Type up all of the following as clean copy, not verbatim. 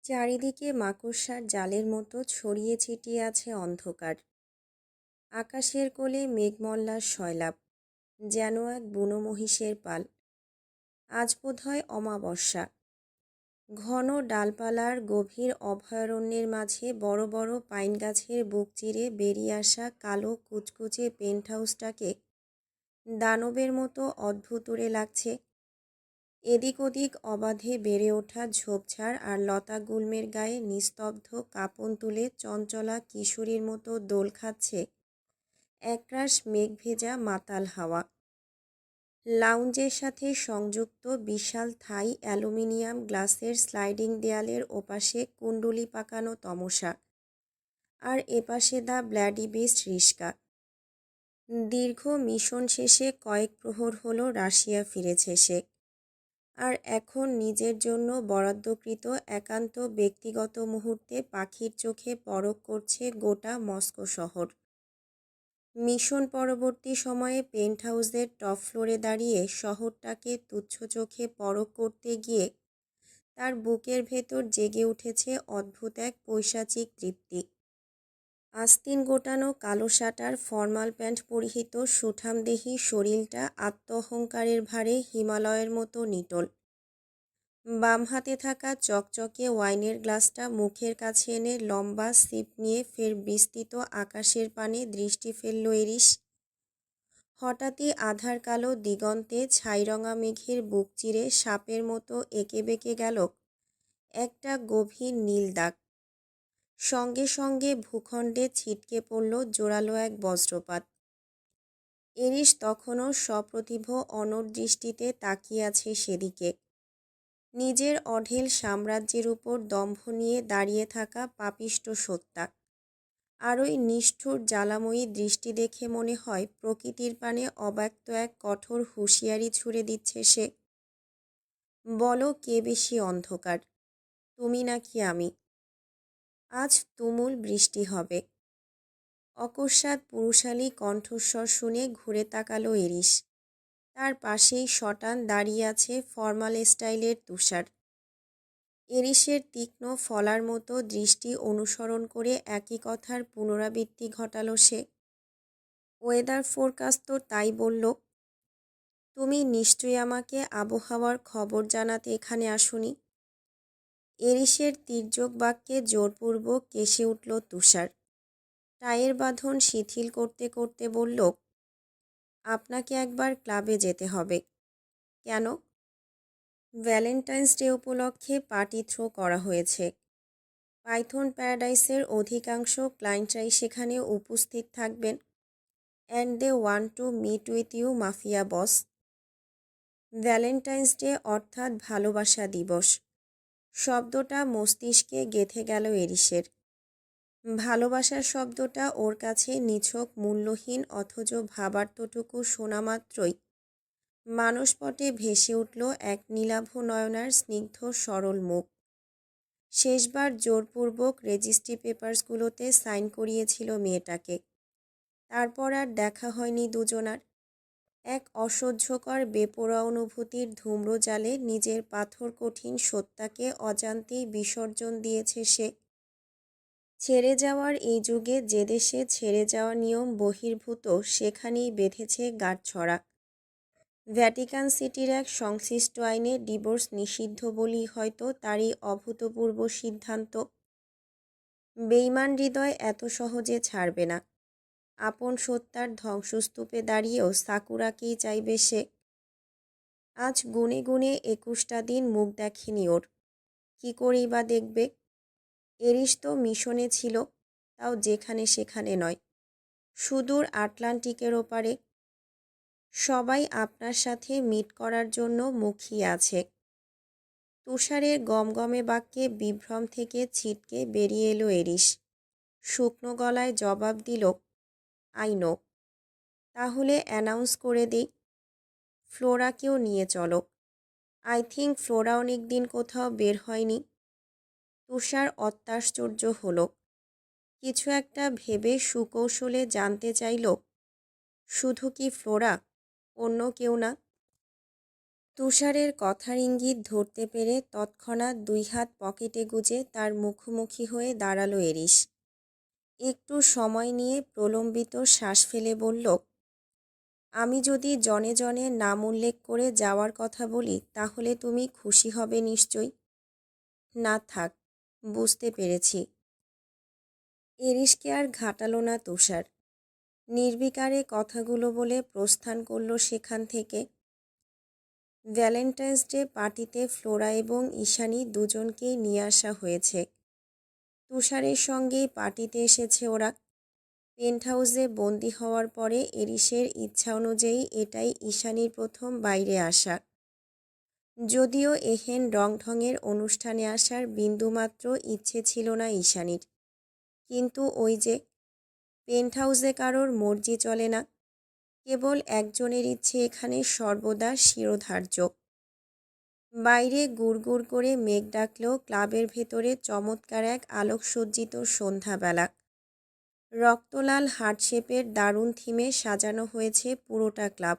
চারিদিকে মাকড়সার জালের মতো ছড়িয়ে ছিটিয়ে আছে অন্ধকার। আকাশের কোলে মেঘমল্লার সয়লাব, যেন এক বুনো মহিষের পাল। আজ বোধহয় অমাবস্যা। ঘন ডালপালার গভীর অভয়ারণ্যের মাঝে বড় বড় পাইন গাছের বুক চিরে বেরিয়ে আসা কালো কুচকুচে পেন্ট হাউসটাকে দানবের মতো অদ্ভুতুরে লাগছে। এদিক ওদিক অবাধে বেড়ে ওঠা ঝোপঝাড় আর লতা গুল্মের গায়ে নিস্তব্ধ কাঁপন তুলে চঞ্চলা কিশোরীর মতো দোল খাচ্ছে একরাশ মেঘ ভেজা মাতাল হাওয়া। লাউঞ্জের সাথে সংযুক্ত বিশাল থাই অ্যালুমিনিয়াম গ্লাসের স্লাইডিং দেয়ালের ওপাশে কুণ্ডুলি পাকানো তমসা, আর এপাশে দ্য ব্ল্যাডি বিস্ট রিস্কা। দীর্ঘ মিশন শেষে কয়েক প্রহর হলো রাশিয়া ফিরেছে সে, আর এখন নিজের জন্য বরাদ্দকৃত একান্ত ব্যক্তিগত মুহূর্তে পাখির চোখে পরখ করছে গোটা মস্কো শহর। মিশন পরবর্তী সময়ে পেন্ট হাউসের টপ ফ্লোরে দাঁড়িয়ে শহরটাকে তুচ্ছ চোখে পরখ করতে গিয়ে তার বুকের ভেতর জেগে উঠেছে অদ্ভুত এক পৈশাচিক তৃপ্তি। আস্তিন গোটানো কালো শাটার ফর্মাল প্যান্ট পরিহিত সুঠামদেহী শরীরটা আত্মঅহংকারের ভারে হিমালয়ের মতো নিটোল। বাম হাতে থাকা চকচকে ওয়াইনের গ্লাসটা মুখের কাছে এনে লম্বা সিপ নিয়ে ফের বিস্তৃত আকাশের পানে দৃষ্টি ফেলল এরিস। হঠাৎই আধার কালো দিগন্তে ছাইরঙা মেঘের বুক চিরে সাপের মতো এঁকে বেঁকে গেল একটা গভীর নীল দাগ। সঙ্গে সঙ্গে ভূখণ্ডে ছিটকে পড়ল জোরালো এক বজ্রপাত। এরিস তখনও সপ্রতিভ অনড় দৃষ্টিতে তাকিয়ে আছে সেদিকে। নিজের অঢেল সাম্রাজ্যের উপর দম্ভ নিয়ে দাঁড়িয়ে থাকা পাপিষ্ট সত্তা। আর ওই নিষ্ঠুর জ্বালাময়ী দৃষ্টি দেখে মনে হয় প্রকৃতির পানে অব্যক্ত এক কঠোর হুঁশিয়ারি ছুড়ে দিচ্ছে সে। বলো, কে বেশি অন্ধকার, তুমি নাকি আমি? আজ তুমুল বৃষ্টি হবে। অকস্মাৎ পুরুষালী কণ্ঠস্বর শুনে ঘুরে তাকালো এরিস। তার পাশেই শটান দাঁড়িয়ে আছে ফর্মাল স্টাইলের তুষার। এরিসের তীক্ষ্ণ ফলার মতো দৃষ্টি অনুসরণ করে একই কথার পুনরাবৃত্তি ঘটালো সে। ওয়েদার ফোরকাস্ট তো তাই বলল। তুমি নিশ্চয়ই আমাকে আবহাওয়ার খবর জানাতে এখানে আসোনি। এরিসের তির্যক বাক্যে জোরপূর্বক কেসে উঠল তুষার। টাইয়ের বাঁধন শিথিল করতে করতে বলল, আপনাকে একবার ক্লাবে যেতে হবে। কেন? ভ্যালেন্টাইন্স ডে উপলক্ষে পার্টি থ্রো করা হয়েছে। পাইথন প্যারাডাইসের অধিকাংশ ক্লায়েন্টরাই সেখানে উপস্থিত থাকবেন। And they want to meet with you mafia boss. Valentine's day অর্থাৎ ভালোবাসা দিবস। শব্দটা মস্তিষ্কে গেঁথে গেল এরিসের। ভালোবাসার শব্দটা ওর কাছে নিছক মূল্যহীন, অথচ ভাবার্থটুকু শোনা মাত্রই মানসপটে ভেসে উঠল এক নীলাভ নয়নার স্নিগ্ধ সরল মুখ। শেষবার জোরপূর্বক রেজিস্ট্রি পেপারসগুলোতে সাইন করিয়েছিল মেয়েটাকে। তারপর আর দেখা হয়নি দুজনার। এক অসহ্যকর বেপরোয়া অনুভূতির ধূম্রজালে নিজের পাথর কঠিন সত্তাকে অজান্তেই বিসর্জন দিয়েছে সে। ছেড়ে যাওয়ার এই যুগে যে দেশে ছেড়ে যাওয়া নিয়ম বহির্ভূত, সেখানেই বেঁধেছে গাঁটছড়া। ভ্যাটিকান সিটির এক সংশ্লিষ্ট আইনে ডিভোর্স নিষিদ্ধ বলেই হয়তো তারই অভূতপূর্ব সিদ্ধান্ত। বেইমান হৃদয় এত সহজে ছাড়বে না। আপন সত্তার ধ্বংসস্তূপে দাঁড়িয়েও সাকুরাকেই চাইবে সে। আজ গুনে গুনে 21টা দিন মুখ দেখেনি ওর। কী করেই বা দেখবে? এরিস তো মিশনে ছিল, তাও যেখানে সেখানে নয়, সুদূর আটলান্টিকের ওপারে। সবাই আপনার সাথে মিট করার জন্য মুখিয়ে আছে। তুষারের গমগমে বাক্যে বিভ্রম থেকে ছিটকে বেরিয়ে এলো এরিস। শুকনো গলায় জবাব দিল, আই নো। তাহলে অ্যানাউন্স করে দিই, ফ্লোরাকেও নিয়ে চলো। আই থিঙ্ক ফ্লোরা অনেক দিন কোথাও বের হয়নি। তুষার অত্যাশ্চর্য হলো। কিছু একটা ভেবে সুকৌশলে জানতে চাইল, শুধু কি ফ্লোরা, অন্য কেউ না? তুষারের কথার ইঙ্গিত ধরতে পেরে তৎক্ষণাৎ দুই হাত পকেটে গুজে তার মুখোমুখি হয়ে দাঁড়ালো এরিস। একটু সময় নিয়ে প্রলম্বিত শ্বাস ফেলে বলল, আমি যদি জনে জনে নাম উল্লেখ করে যাওয়ার কথা বলি তাহলে তুমি খুশি হবে নিশ্চয়ই। না থাক, বুঝতে পেরেছি। এরিসকে আর ঘাটালো না তুষার। নির্বিকারে কথাগুলো বলে প্রস্থান করল সেখান থেকে। ভ্যালেন্টাইন্স ডে পার্টিতে ফ্লোরা এবং ঈশানী দুজনকেই নিয়ে আসা হয়েছে। তুষারের সঙ্গেই পার্টিতে এসেছে ওরা। পেন্ট হাউসে বন্দি হওয়ার পরে এরিসের ইচ্ছা অনুযায়ী এটাই ঈশানীর প্রথম বাইরে আসা। যদিও এহেন রংঢঙের অনুষ্ঠানে আসার বিন্দুমাত্র ইচ্ছে ছিল না ঈশানীর, কিন্তু ওই যে, পেন্ট হাউসে কারোর মর্জি চলে না, কেবল একজনের ইচ্ছে এখানে সর্বদা শিরোধার্য। বাইরে গুড়গুড় করে মেঘ ডাকলেও ক্লাবের ভেতরে চমৎকার এক আলোকসজ্জিত সন্ধ্যাবেলা। রক্তলাল হার্ট শেপের দারুণ থিমে সাজানো হয়েছে পুরোটা ক্লাব।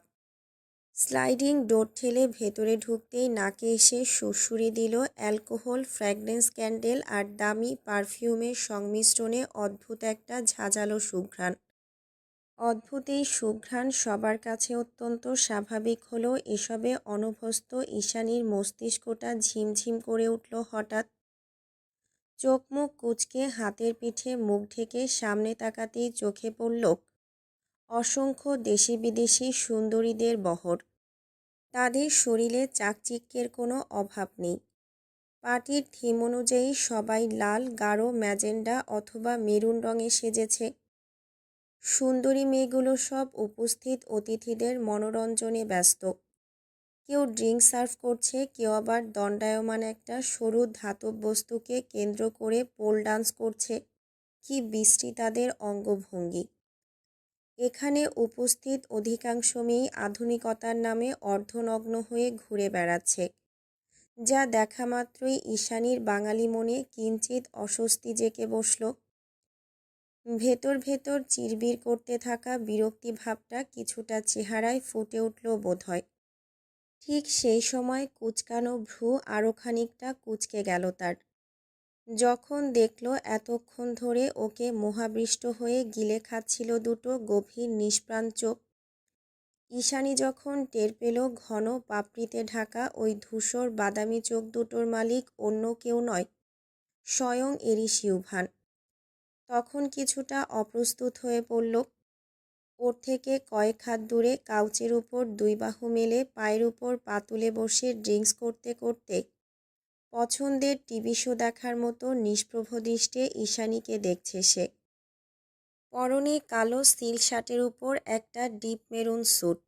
স্লাইডিং ডোর ঠেলে ভেতরে ঢুকতেই নাকে এসে সুড়সুড়ি দিল অ্যালকোহল, ফ্র্যাগরেন্স ক্যান্ডেল আর দামি পারফিউমের সংমিশ্রণে অদ্ভুত একটা ঝাঁঝালো সুঘ্রাণ। অদ্ভুত এই সুঘ্রাণ সবার কাছে অত্যন্ত স্বাভাবিক হলেও এসবে অনভ্যস্ত ঈশানীর মস্তিষ্কটা ঝিমঝিম করে উঠল হঠাৎ। চোখ মুখ কুঁচকে হাতের পিঠে মুখ ঢেকে সামনে তাকাতেই চোখে পড়ল অসংখ্য দেশি বিদেশি সুন্দরীদের বহর। তাদের শরীরে চাকচিক্যের কোনো অভাব নেই। পার্টির থিম অনুযায়ী সবাই লাল, গাঢ় ম্যাজেন্ডা অথবা মেরুন রঙে সেজেছে। সুন্দরী মেয়েগুলো সব উপস্থিত অতিথিদের মনোরঞ্জনে ব্যস্ত। কেউ ড্রিঙ্ক সার্ভ করছে, কেউ আবার দণ্ডায়মান একটা সরু ধাতব বস্তুকে কেন্দ্র করে পোল ডান্স করছে। কি বিশ্রী তাদের অঙ্গভঙ্গি! এখানে উপস্থিত অধিকাংশ মেয়েই আধুনিকতার নামে অর্ধনগ্ন হয়ে ঘুরে বেড়াচ্ছে, যা দেখা মাত্রই ঈশানীর বাঙালি মনে কিঞ্চিত অস্বস্তি জেঁকে বসল। ভেতর ভেতর চিরবির করতে থাকা বিরক্তি ভাবটা কিছুটা চেহারায় ফুটে উঠল বোধহয়। ঠিক সেই সময় কুঁচকানো ভ্রু আরও খানিকটা কুঁচকে গেল তার, যখন দেখল এতক্ষণ ধরে ওকে মোহাবৃষ্ট হয়ে গিলে খাচ্ছিল দুটো গভীর নিষ্প্রাণ চোখ। ঈশানী যখন টের পেল ঘন পাপড়িতে ঢাকা ওই ধূসর বাদামি চোখ দুটোর মালিক অন্য কেউ নয়, স্বয়ং এরিস ইউভান, তখন কিছুটা অপ্রস্তুত হয়ে পড়ল। ওর থেকে কয়েক হাত দূরে কাউচের উপর দুই বাহু মেলে পায়ের উপর পা তুলে বসে ড্রিঙ্কস করতে করতে পছন্দের টিভি শো দেখার মতো নিষ্প্রভ দৃষ্টে ঈশানীকে দেখছে সে। পরনে কালো সিল্ক শার্টের উপর একটা ডিপ মেরুন স্যুট,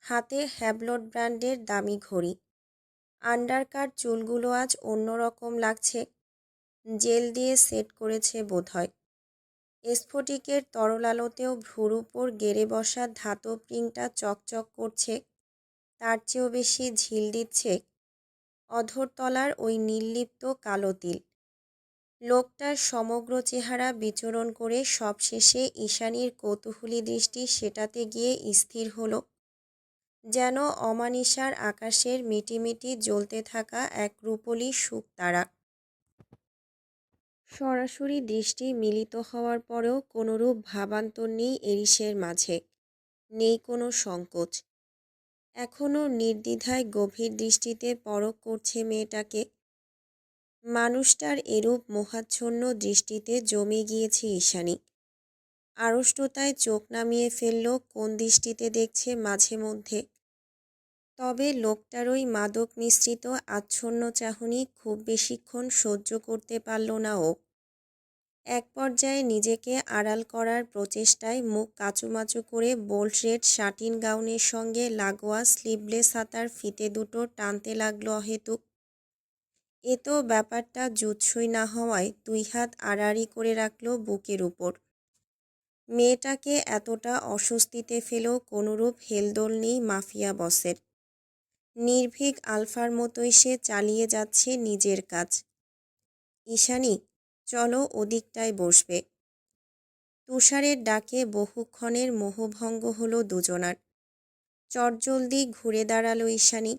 হাতে হ্যাভলট ব্র্যান্ডের দামি ঘড়ি। আন্ডারকাট চুলগুলো আজ অন্যরকম লাগছে, জেল দিয়ে সেট করেছে বোধহয়। স্ফটিকের তরলালোতেও ভ্রুর উপর গেড়ে বসা ধাতব রিংটা চকচক করছে, তার চেয়েও বেশি ঝিল দিচ্ছে অধরতলার ওই নির্লিপ্ত কালো তিল। লোকটার সমগ্র চেহারা বিচরণ করে সবশেষে ঈশানীর কৌতূহলী দৃষ্টি সেটাতে গিয়ে স্থির হলো, যেন অমানিসার আকাশের মিটিমিটি জ্বলতে থাকা এক রূপোলি শুকতারা। সরাসরি দৃষ্টি মিলিত হওয়ার পরেও কোনোরূপ ভাবান্তর নেই এরিসের মাঝে, নেই কোনো সংকোচ। এখনও নির্দ্বিধায় গভীর দৃষ্টিতে পরখ করছে মেয়েটাকে। মানুষটার এরূপ মোহাচ্ছন্ন দৃষ্টিতে জমে গিয়েছে ঈশানী। আড়ষ্টতায় চোখ নামিয়ে ফেলল কোন দৃষ্টিতে দেখছে মাঝে মধ্যে। তবে লোকটার ওই মাদক মিশ্রিত আচ্ছন্ন চাহনি খুব বেশিক্ষণ সহ্য করতে পারল না ও। এক পর্যায়ে নিজেকে আড়াল করার প্রচেষ্টায় মুখ কাচুমাচু করে বোল্ড রেড শাটিন গাউনের সঙ্গে লাগোয়া স্লিভলেস হাতার ফিতে দুটো টানতে লাগলো অহেতুক। এ তো ব্যাপারটা জুৎসই না হওয়ায় দুই হাত আড়াআড়ি করে রাখল বুকের উপর। মেয়েটাকে এতটা অস্বস্তিতে ফেলেও কোনোরূপ হেলদোল নেই মাফিয়া বসের। নির্ভীক আলফার মতোই সে চালিয়ে যাচ্ছে নিজের কাজ। ঈশানী, চলো ওদিকটায় বসবে। তুষারের ডাকে বহুক্ষণের মোহভঙ্গ হলো দুজনার। চটজলদি ঘুরে দাঁড়ালো ঈশানী।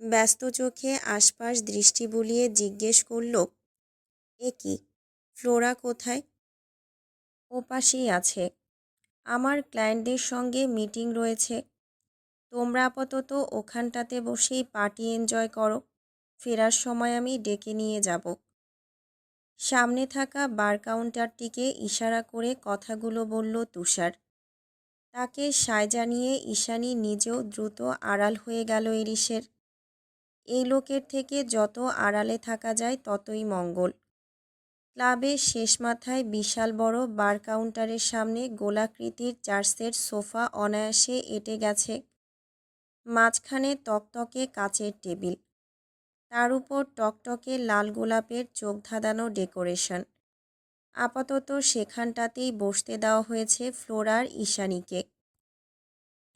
ব্যস্ত চোখে আশপাশ দৃষ্টি বুলিয়ে জিজ্ঞেস করল, এ কি, ফ্লোরা কোথায়? ওপাশেই আছে। আমার ক্লায়েন্টদের সঙ্গে মিটিং রয়েছে। তোমরা আপাতত ওখানটাতে বসেই পার্টি এনজয় করো। ফেরার সময় আমি ডেকে নিয়ে যাব। সামনে থাকা বার কাউন্টারটিকে ইশারা করে কথাগুলো বলল তুষার। তাকে সায় জানিয়ে ঈশানী নিজেও দ্রুত আড়াল হয়ে গেল ইরিশের। এই লোকের থেকে যত আড়ালে থাকা যায় ততই মঙ্গল। ক্লাবের শেষ মাথায় বিশাল বড় বার কাউন্টারের সামনে গোলাকৃতির 4 সেট সোফা অনায়াসে এঁটে গেছে। মাঝখানে তকতকে কাচের টেবিল, তার উপর টকটকে লাল গোলাপের চোখ ধাঁধানো ডেকোরেশন। আপাতত সেখানটাতেই বসতে দেওয়া হয়েছে ফ্লোরার ঈশানীকে।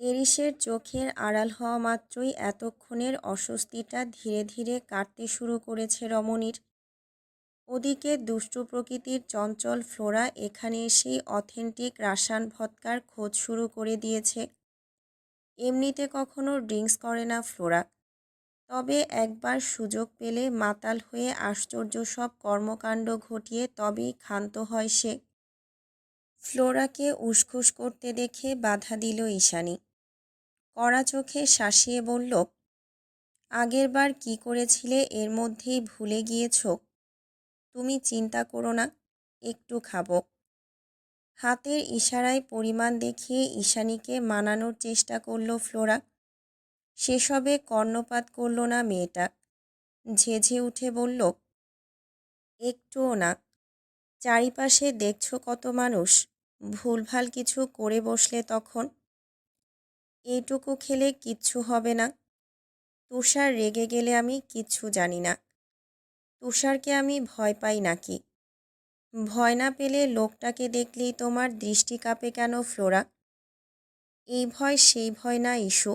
এরিসের চোখের আড়াল হওয়া মাত্রই এতক্ষণের অস্বস্তিটা ধীরে ধীরে কাটতে শুরু করেছে রমণীর। ওদিকে দুষ্টু প্রকৃতির চঞ্চল ফ্লোরা এখানে এসেই অথেন্টিক রাসান ভদকার খোঁজ শুরু করে দিয়েছে। এমনিতে কখনো ড্রিঙ্কস করে না ফ্লোরা, তবে একবার সুযোগ পেলে মাতাল হয়ে আশ্চর্য সব কর্মকাণ্ড ঘটিয়ে তবেই ক্ষান্ত হয় সে। ফ্লোরাকে উসখুস করতে দেখে বাধা দিল ঈশানী। কড়া চোখে শাসিয়ে বলল, আগেরবার কি করেছিলে এর মধ্যেই ভুলে গিয়েছ? তুমি চিন্তা করো না, একটু খাবো। হাতের ইশারায় পরিমাণ দেখিয়ে ঈশানীকে মানানোর চেষ্টা করল ফ্লোরা। সেসবে কর্ণপাত করল না মেয়েটা। ঝেঝে উঠে বলল, একটুও না। চারিপাশে দেখছো কত মানুষ, ভুলভাল কিছু করে বসলে তখন। এইটুকু খেলে কিচ্ছু হবে না। তুষার রেগে গেলে আমি কিচ্ছু জানি না। তুষারকে আমি ভয় পাই নাকি? ভয় না পেলে লোকটাকে দেখলেই তোমার দৃষ্টি কাঁপে কেন ফ্লোরা? এই ভয় সেই ভয় না ইস্যু,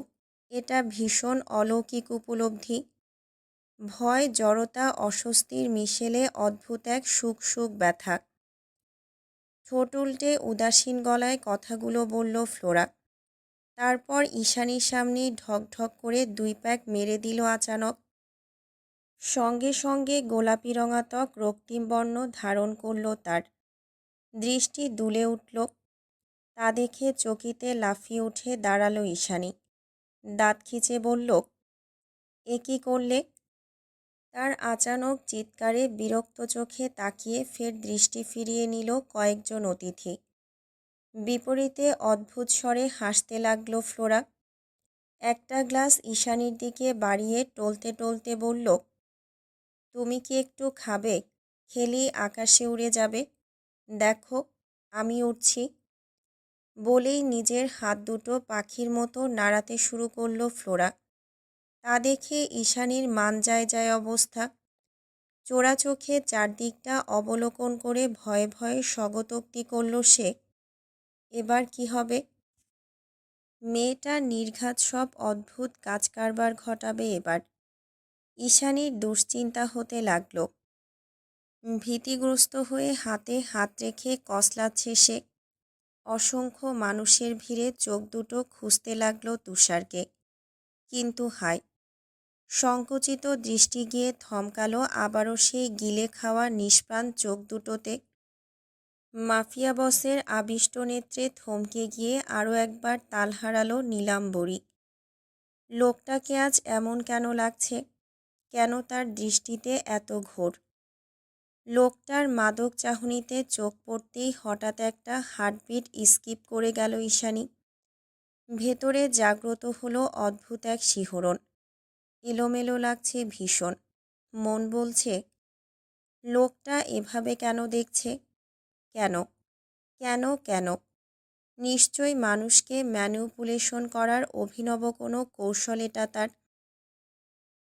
এটা ভীষণ অলৌকিক উপলব্ধি। ভয়, জড়তা, অস্বস্তির মিশেলে অদ্ভুত এক সুখ সুখ ব্যথা। ঠোঁট উল্টে উদাসীন গলায় কথাগুলো বলল ফ্লোরা। তারপর ঈশানীর সামনেই ঢক ঢক করে 2 প্যাক মেরে দিল আচানক। সঙ্গে সঙ্গে গোলাপি রঙা ত্বক রক্তিম বর্ণ ধারণ করল তার। দৃষ্টি দুলে উঠল। তা দেখে চকিতে লাফিয়ে উঠে দাঁড়ালো ঈশানী। দাঁত খিচে বলল, এ কী করলে? তার আচানক চিৎকারে বিরক্ত চোখে তাকিয়ে ফের দৃষ্টি ফিরিয়ে নিল কয়েকজন অতিথি। বিপরীতে অদ্ভুত স্বরে হাসতে লাগল ফ্লোরা। একটা গ্লাস ঈশানীর দিকে বাড়িয়ে টলতে টলতে বলল, তুমি কি একটু খাবে? খেলেই আকাশে উড়ে যাবে। দেখো, আমি উঠছি। বলেই নিজের হাত দুটো পাখির মতো নাড়াতে শুরু করল ফ্লোরা। তা দেখে ঈশানীর মান যায় যায় অবস্থা। চোরা চোখে চারদিকটা অবলোকন করে ভয়ে ভয়ে স্বগতোক্তি করল সে। এবার কি হবে? মেয়েটা নির্ঘাত সব অদ্ভুত কাজকারবার ঘটাবে এবার। ঈশানীর দুশ্চিন্তা হতে লাগল। ভীতিগ্রস্ত হয়ে হাতে হাত রেখে কসলাচ্ছে সে। অসংখ্য মানুষের ভিড়ে চোখ দুটো খুঁজতে লাগলো তুষারকে। কিন্তু হায়, সংকুচিত দৃষ্টি গিয়ে থমকালো আবারও সেই গিলে খাওয়া নিষ্প্রাণ চোখ দুটোতে। মাফিয়া বসের আবিষ্ট নেত্রে থমকে গিয়ে আরও একবার তাল হারালো নীলাম্বরী। লোকটাকে আজ এমন কেন লাগছে? কেন তার দৃষ্টিতে এত ঘোর? লোকটার মাদক চাহনিতে চোখ পড়তেই হঠাৎ একটা হার্টবিট স্কিপ করে গেল ঈশানী। ভেতরে জাগ্রত হলো অদ্ভুত এক শিহরণ। এলোমেলো লাগছে ভীষণ। মন বলছে, লোকটা এভাবে কেন দেখছে? কেন কেন কেন? নিশ্চয়ই মানুষকে ম্যানিপুলেশন করার অভিনব কোনো কৌশল এটা তার।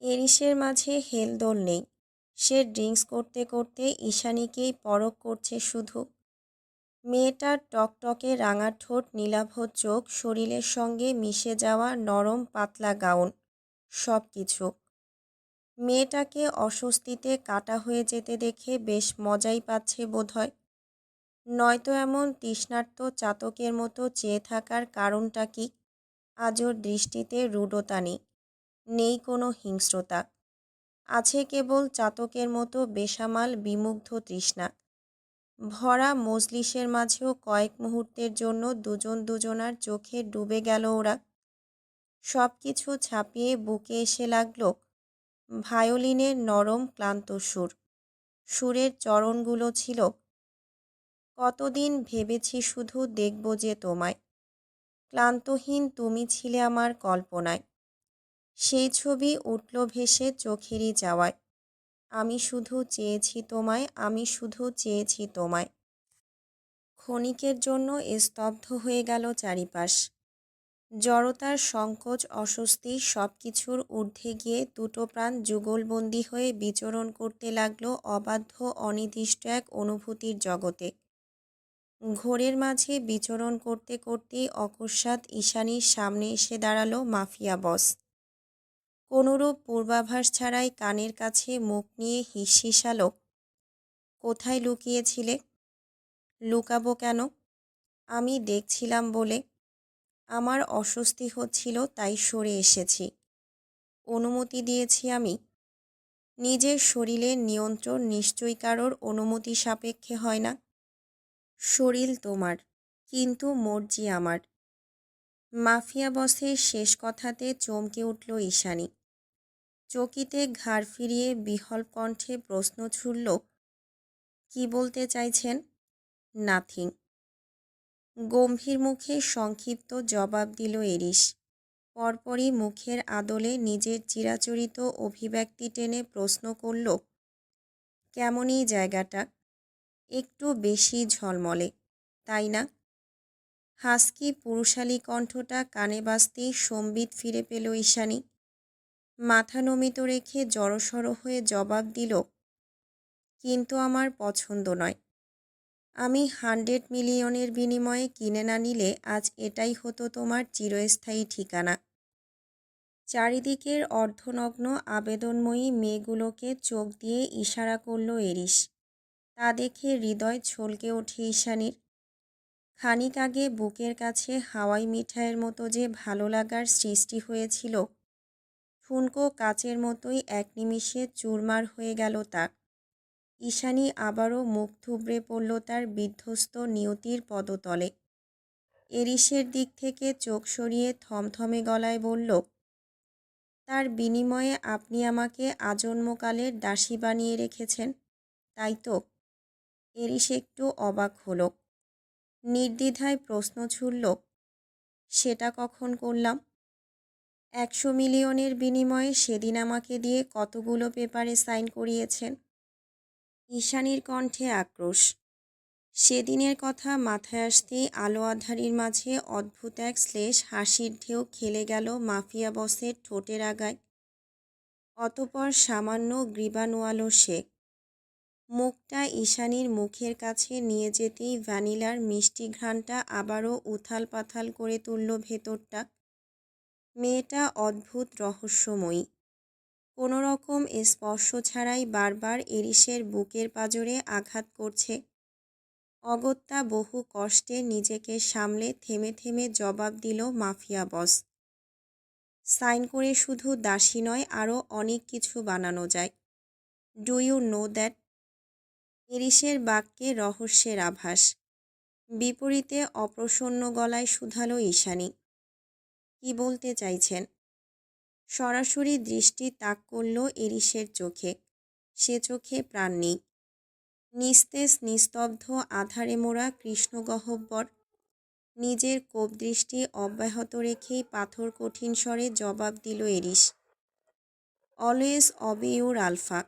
এরিসের মাঝে হেলদোল নেই। সে ড্রিঙ্কস করতে করতে ঈশানীকেই পরখ করছে শুধু। মেয়েটার টকটকে রাঙা ঠোঁট, নীলাভ চোখ, শরীরের সঙ্গে মিশে যাওয়া নরম পাতলা গাউন, সব কিছু। মেয়েটাকে অস্বস্তিতে কাটা হয়ে যেতে দেখে বেশ মজাই পাচ্ছে বোধহয়। নয়তো এমন তৃষ্ণার্ত চাতকের মতো চেয়ে থাকার কারণটা কি? আজ ওর দৃষ্টিতে রূঢ়তা নেই, নেই কোনো হিংস্রতা, আছে কেবল চাতকের মতো বেসামাল বিমুগ্ধ তৃষ্ণা। ভরা মজলিসের মাঝেও কয়েক মুহূর্তের জন্য দুজন দুজনার চোখে ডুবে গেল ওরা। সব কিছু ছাপিয়ে বুকে এসে লাগলো ভায়োলিনের নরম ক্লান্ত সুর। সুরের চরণগুলো ছিল, কতদিন ভেবেছি শুধু দেখব যে তোমায়। ক্লান্তহীন তুমি ছিলে আমার কল্পনায়। সেই ছবি উঠল ভেসে চোখেরই যাওয়ায়। আমি শুধু চেয়েছি তোমায়, আমি শুধু চেয়েছি তোমায়। ক্ষণিকের জন্য স্তব্ধ হয়ে গেল চারিপাশ। জড়তার সংকোচ, অস্বস্তি সব কিছুর ঊর্ধ্বে গিয়ে দুটো প্রাণ যুগলবন্দি হয়ে বিচরণ করতে লাগলো অবাধ্য অনির্দিষ্ট এক অনুভূতির জগতে। ঘোরের মাঝে বিচরণ করতে করতেই অকস্মাৎ ঈশানীর সামনে এসে দাঁড়ালো মাফিয়া বস। কোনোরূপ পূর্বাভাস ছাড়াই কানের কাছে মুখ নিয়ে হিসহিসালো, কোথায় লুকিয়েছিলে? লুকাবো কেন? আমি দেখছিলাম বলে। আমার অস্বস্তি হচ্ছিল তাই সরে এসেছি। অনুমতি দিয়েছি আমি। নিজের শরীরের নিয়ন্ত্রণ নিশ্চয়ই কারোর অনুমতি সাপেক্ষে হয় না। শরীর তোমার, কিন্তু মর্জি আমার। মাফিয়া বসের শেষ কথাতে চমকে উঠল ঈশানী। চকিতে ঘাড় ফিরিয়ে বিহ্বল কণ্ঠে প্রশ্ন ছুড়ল, কি বলতে চাইছেন? নাথিং। গম্ভীর মুখে সংক্ষিপ্ত জবাব দিল এরিস। পরপরই মুখের আদলে নিজের চিরাচরিত অভিব্যক্তি টেনে প্রশ্ন করল, কেমন এই জায়গাটা? একটু বেশি ঝলমলে, তাই না? হাস্কি পুরুষালী কণ্ঠটা কানে বাজতেই সম্বিত ফিরে পেল ঈশানী। মাথা নমিত রেখে জড়সড় হয়ে জবাব দিল, কিন্তু আমার পছন্দ নয়। আমি 100 মিলিয়নের বিনিময়ে কিনে না নিলে আজ এটাই হতো তোমার চিরস্থায়ী ঠিকানা। চারিদিকের অর্ধনগ্ন আবেদনময়ী মেয়েগুলোকে চোখ দিয়ে ইশারা করল এরিস। তা দেখে হৃদয় ছলকে ওঠে ঈশানীর। খানিক আগে বুকের কাছে হাওয়াই মিঠাইয়ের মতো যে ভালো লাগার সৃষ্টি হয়েছিল, ঠুনকো কাচের মতোই এক নিমিষে চুরমার হয়ে গেল তা। ঈশানী আবারও মুখ থুবড়ে পড়ল তার বিধ্বস্ত নিয়তির পদতলে। এরিসের দিক থেকে চোখ সরিয়ে থমথমে গলায় বলল, তার বিনিময়ে আপনি আমাকে আজন্মকালের দাসী বানিয়ে রেখেছেন, তাই তো? এরিস একটু অবাক হলো। নির্দ্বিধায় প্রশ্ন ছুড়ল, সেটা কখন করলাম? 100 মিলিয়নের বিনিময়ে সেদিন আমাকে দিয়ে কতগুলো পেপারে সাইন করিয়েছেন? ঈশানীর কণ্ঠে আক্রোশ। সেদিনের কথা মাথায় আসতেই আলো আঁধারির মাঝে অদ্ভুত এক শ্লেষ হাসির ঢেউ খেলে গেল মাফিয়া বসের ঠোঁটের আগায়। অতপর সামান্য গ্রীবাণুয়ালো সে। মুখটা ঈশানীর মুখের কাছে নিয়ে যেতেই ভ্যানিলার মিষ্টি ঘ্রাণটা আবারও উথাল পাথাল করে তুলল ভেতরটা। মেয়েটা অদ্ভুত রহস্যময়ী। কোনো রকম স্পর্শ ছাড়াই বারবার এরিসের বুকের পাঁজরে আঘাত করছে। অগত্যা বহু কষ্টে নিজেকে সামলে থেমে থেমে জবাব দিল মাফিয়া বস, সাইন করে শুধু দাসী নয়, আরও অনেক কিছু বানানো যায়। Do you know that? এরিসের বাক্যে রহস্যের আভাস। বিপরীতে অপ্রসন্ন গলায় শুধালো ঈশানী, কি বলতে চাইছেন? সরাসরি দৃষ্টি তাক করল এরিসের চোখে। সে চোখে প্রাণ নেই। নিস্তেজ নিস্তব্ধ আধারে মোড়া কৃষ্ণগহ্বর। নিজের কোপ দৃষ্টি অব্যাহত রেখেই পাথর কঠিন স্বরে জবাব দিল এরিস, অলওয়েজ অবে ইউর আলফা।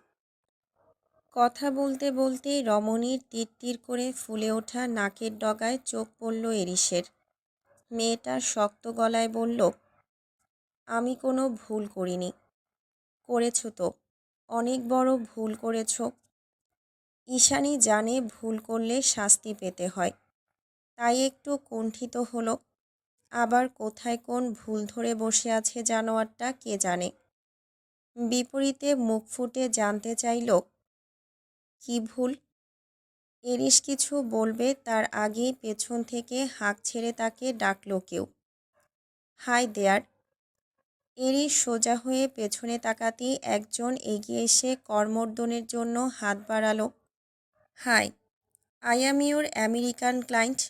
কথা বলতে বলতেই রমণীর তিরতির করে ফুলে ওঠা নাকের ডগায় চোখ পড়ল এরিসের। মেয়েটা শক্ত গলায় বলল, আমি কোনো ভুল করিনি। করেছ তো, অনেক বড় ভুল করেছ। ঈশানী জানে ভুল করলে শাস্তি পেতে হয়, তাই একটু কুণ্ঠিত হলো। আবার কোথায় কোন ভুল ধরে বসে আছে জানোয়ারটা কে জানে। বিপরীতে মুখ ফুটে জানতে চাইল, কি ভুল? এরিস কিছু বলবে তার আগেই পেছন থেকে হাঁক ছেড়ে তাকে ডাকল কেউ, হাই দেয়ার। এরই সোজা হয়ে পেছনে তাকাতেই একজন এগিয়ে এসে করমর্দনের জন্য হাত বাড়ালো। Hi, I am your American client,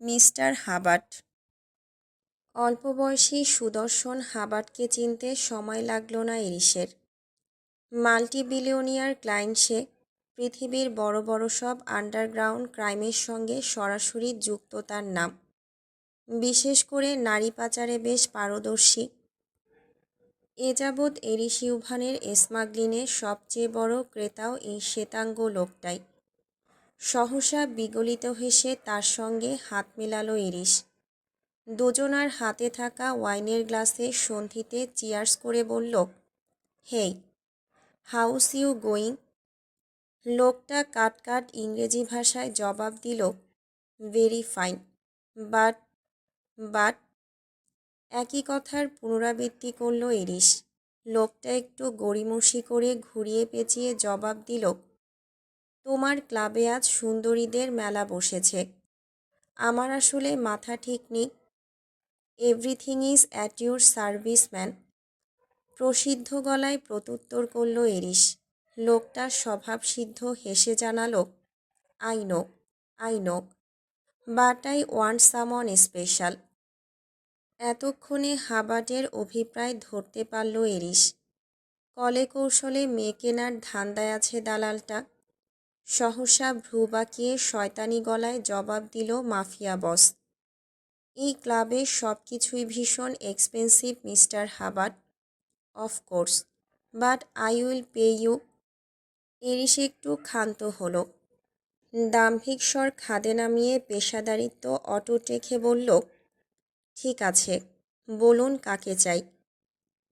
mister Hubert. অল্প বয়সী সুদর্শন হাবার্টকে চিনতে সময় লাগলো না এরিসের। মাল্টিবিলিয়নিয়ার ক্লায়েন্ট সে। পৃথিবীর বড় বড় সব আন্ডারগ্রাউন্ড ক্রাইমের সঙ্গে সরাসরি যুক্ত তার নাম। বিশেষ করে নারী পাচারে বেশ পারদর্শী। এ যাবৎ এরিস ইউভানের স্মাগলিংয়ের সবচেয়ে বড় ক্রেতাও এই শ্বেতাঙ্গ লোকটাই। সহসা বিগলিত হেসে তার সঙ্গে হাত মেলালো এরিস। দুজনার হাতে থাকা ওয়াইনের গ্লাসে সন্ধিতে চিয়ার্স করে বলল, হেই, হাউস ইউ গোয়িং? লোকটা কাট ইংরেজি ভাষায় জবাব দিল, ভেরি ফাইন, বাট বাট একই কথার পুনরাবৃত্তি করল এরিস। লোকটা একটু গড়িমসি করে ঘুরিয়ে পেঁচিয়ে জবাব দিল, তোমার ক্লাবে আজ সুন্দরীদের মেলা বসেছে। আমার আসলে মাথা ঠিক নেই। Everything is at your service man. প্রসিদ্ধ গলায় প্রত্যুত্তর করল এরিস। লোকটা স্বভাবসিদ্ধ হেসে জানালো, I know, but I want someone special. এতক্ষণে হাবার্টের অভিপ্রায় ধরতে পারল এরিস। কলে কৌশলে মেয়ে কেনার ধান্দায় আছে দালালটা। সহসা ভ্রু বাঁকিয়ে শয়তানি গলায় জবাব দিল মাফিয়া বস, এই ক্লাবের সব কিছুই ভীষণ expensive mister Hubert. Of course, but I will pay you. Eris একটু ক্ষান্ত হলো। দাম্ভিক স্বর খাদে নামিয়ে পেশাদারিত্ব অটুট রেখে বলল, ঠিক আছে, বলুন কাকে চাই।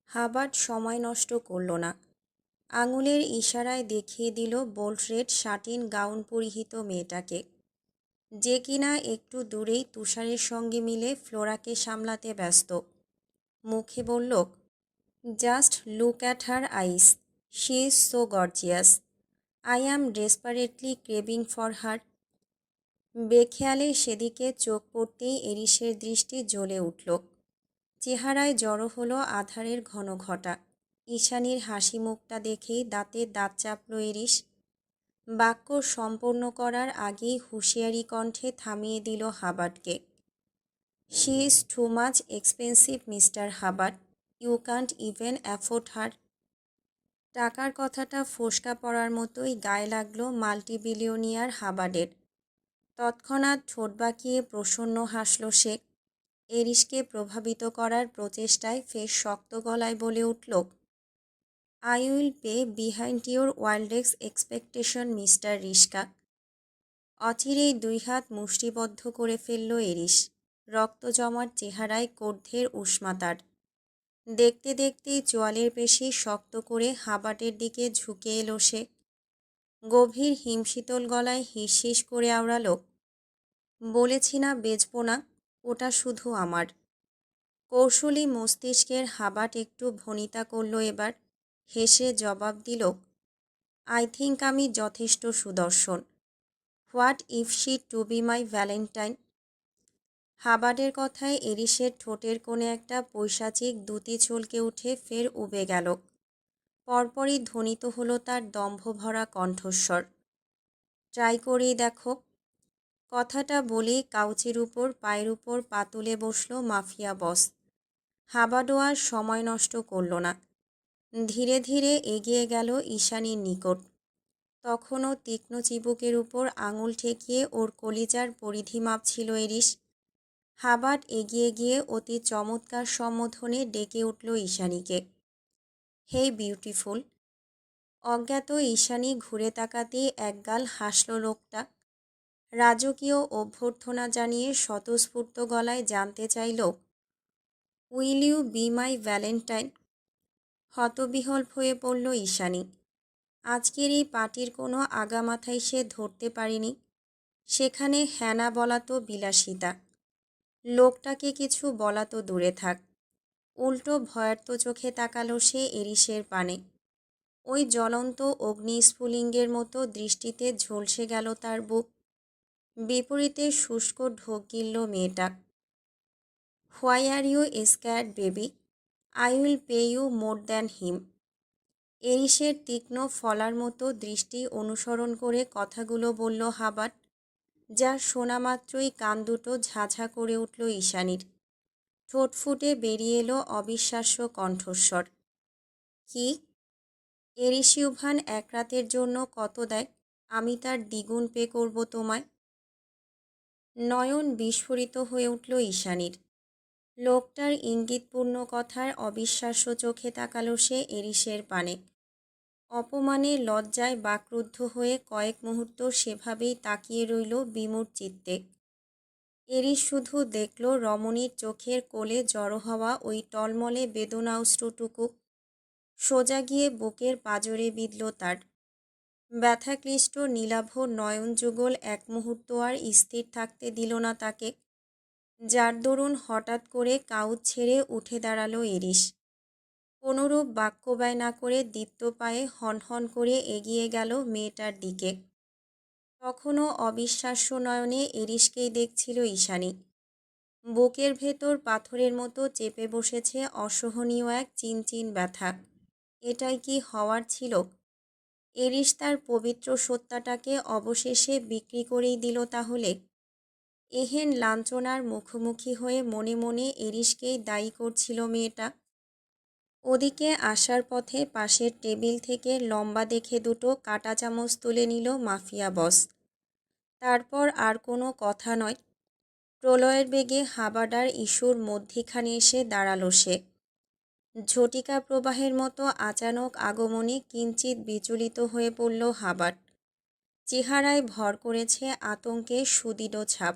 হাবার্ট সময় নষ্ট করল না। আঙুলের ইশারায় দেখিয়ে দিল বোল্ট রেড শাটিন গাউন পরিহিত মেয়েটাকে, যে কিনা একটু দূরেই তুষারের সঙ্গে মিলে ফ্লোরাকে সামলাতে ব্যস্ত। মুখে বলল, just look at her eyes, she is so gorgeous. I am desperately craving for her. বেখেয়ালে সেদিকে চোখ পড়তেই এরিসের দৃষ্টি জ্বলে উঠল। চেহারায় জড়ো হলো আধারের ঘন ঘটা। ঈশানীর হাসি মুখটা দেখেই দাঁতে দাঁত চাপল এরিস। বাক্য সম্পন্ন করার আগেই হুঁশিয়ারি কণ্ঠে থামিয়ে দিল হাবার্টকে। She is too much expensive mister Hubert, you can't even afford her. টাকার কথাটা ফোসকা পড়ার মতোই গায়ে লাগলো মাল্টিবিলিয়নিয়ার হাবার্টের। তৎক্ষণাৎ ঠোঁট বাঁকিয়ে প্রসন্ন হাসল সে। এরিসকে প্রভাবিত করার প্রচেষ্টায় ফের শক্ত গলায় বলে উঠল, I will pay behind your wildest expectation mister রিস্কা। অচিরেই দুই হাত মুষ্টিবদ্ধ করে ফেলল এরিস। রক্ত জমার চেহারায় কর্ধের উষ্মাতার। দেখতে দেখতেই চোয়ালের পেশি শক্ত করে হাবার্টের দিকে ঝুঁকে এলো সে। গভীর হিমশীতল গলায় হিসহিস করে আওড়াল, বলেছি না বেচব না, ওটা শুধু আমার। কৌশলী মস্তিষ্কের হাবার্ট একটু ভনিতা করল এবার। হেসে জবাব দিল, আই থিঙ্ক আমি যথেষ্ট সুদর্শন। What if she to be my Valentine. হাবার্টের কথায় এরিসের ঠোঁটের কোণে একটা পৈশাচিক দ্যুতি চলকে উঠে ফের উবে গেল। পরপরই ধ্বনিত হলো তার দম্ভভরা কণ্ঠস্বর, ট্রাই করেই দেখো। কথাটা বলেই কাউচের উপর পায়ের উপর পা তুলে বসল মাফিয়া বস। হাবার্টও আর সময় নষ্ট করল না। ধীরে ধীরে এগিয়ে গেল ঈশানীর নিকট। তখনও তীক্ষ্ণ চিবুকের উপর আঙুল ঠেকিয়ে ওর কলিজার পরিধি মাপছিল এরিস। হাবার্ট এগিয়ে গিয়ে অতি চমৎকার সম্বোধনে ডেকে উঠল ঈশানীকে, হেই বিউটিফুল। অজ্ঞাত ঈশানী ঘুরে তাকাতেই একগাল হাসল লোকটা। রাজকীয় অভ্যর্থনা জানিয়ে স্বতঃস্ফূর্ত গলায় জানতে চাইল, will you be my Valentine. হতবিহ্বল হয়ে পড়ল ঈশানী। আজকের এই পার্টির কোনো আগামাথাই সে ধরতে পারেনি। সেখানে হ্যানা বলা তো বিলাসিতা, লোকটাকে কিছু বলা তো দূরে থাক। উল্টো ভয়ার্ত চোখে তাকালো সে এরিসের পানে। ওই জ্বলন্ত অগ্নিস্ফুলিঙ্গের মতো দৃষ্টিতে ঝলসে গেল তার বুক। বিপরীতে শুষ্ক ঢোক গিলল মেয়েটা। Why are you scared baby? I will pay you more than him. এরিসের তীক্ষ্ণ ফলার মতো দৃষ্টি অনুসরণ করে কথাগুলো বলল হাবার্ট, যা শোনা মাত্রই কান দুটো ঝাঝা করে উঠল ঈশানীর। ঠোঁট ফুটে বেরিয়ে এলো অবিশ্বাস্য কণ্ঠস্বর, কি? এরিস ইউভান এক রাতের জন্য কত দেয়? আমি তার দ্বিগুণ পে করব তোমায়। নয়ন বিস্ফোরিত হয়ে উঠল ঈশানীর। লোকটার ইঙ্গিতপূর্ণ কথার অবিশ্বাস্য চোখে তাকালো সে এরিসের পানে। অপমানে লজ্জায় বাকরুদ্ধ হয়ে কয়েক মুহূর্ত সেভাবেই তাকিয়ে রইল বিমূঢ় চিত্তে। এরিস শুধু দেখল রমণীর চোখের কোলে জড়ো হওয়া ওই টলমলে বেদনা অশ্রুটুকু সোজা গিয়ে বুকের পাঁজরে বিঁধল তার। ব্যথাক্লিষ্ট নীলাভ নয়ন যুগল এক মুহূর্ত আর স্থির থাকতে দিল না তাকে, যার দরুন হঠাৎ করে কাউচ ছেড়ে উঠে দাঁড়ালো এরিস। কোনোরূপ বাক্য ব্যয় না করে দীপ্ত পায়ে হনহন করে এগিয়ে গেল মেয়েটার দিকে। তখনও অবিশ্বাস্য নয়নে এরিসকেই দেখছিল ঈশানী। বুকের ভেতর পাথরের মতো চেপে বসেছে অসহনীয় এক চিনচিন ব্যথা। এটাই কি হওয়ার ছিল? এরিস তার পবিত্র সত্তাটাকে অবশেষে বিক্রি করেই দিল তাহলে? এহেন লাঞ্ছনার মুখোমুখি হয়ে মনে মনে এরিসকেই দায়ী করছিল মেয়েটা। ওদিকে আসার পথে পাশের টেবিল থেকে লম্বা দেখে দুটো কাঁটা চামচ তুলে নিল মাফিয়া বস। তারপর আর কোনো কথা নয়, প্রলয়ের বেগে হাবাডার ইস্যুর মধ্যিখানে এসে দাঁড়ালো সে। ঝটিকা প্রবাহের মতো আচানক আগমনে কিঞ্চিত বিচলিত হয়ে পড়ল হাবার্ট। চেহারায় ভর করেছে আতঙ্কের সুদৃঢ় ছাপ।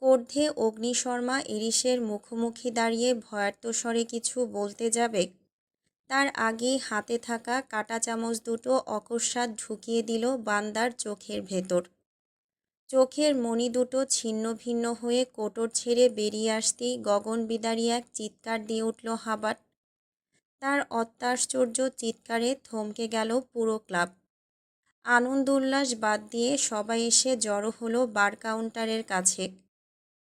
কর্ধে অগ্নিশর্মা এরিসের মুখোমুখি দাঁড়িয়ে ভয়ার্ত স্বরে কিছু বলতে যাবে, তার আগেই হাতে থাকা কাঁটা চামচ দুটো অকস্মাৎ ঢুকিয়ে দিল বান্দার চোখের ভেতর। চোখের মণি দুটো ছিন্ন ভিন্ন হয়ে কোটর ছেড়ে বেরিয়ে আসতেই গগনবিদারী এক চিৎকার দিয়ে উঠল হাবার্ট। তার অত্যাশ্চর্য চিৎকারে থমকে গেল পুরো ক্লাব। আনন্দ উল্লাস বাদ দিয়ে সবাই এসে জড়ো হলো বার কাউন্টারের কাছে।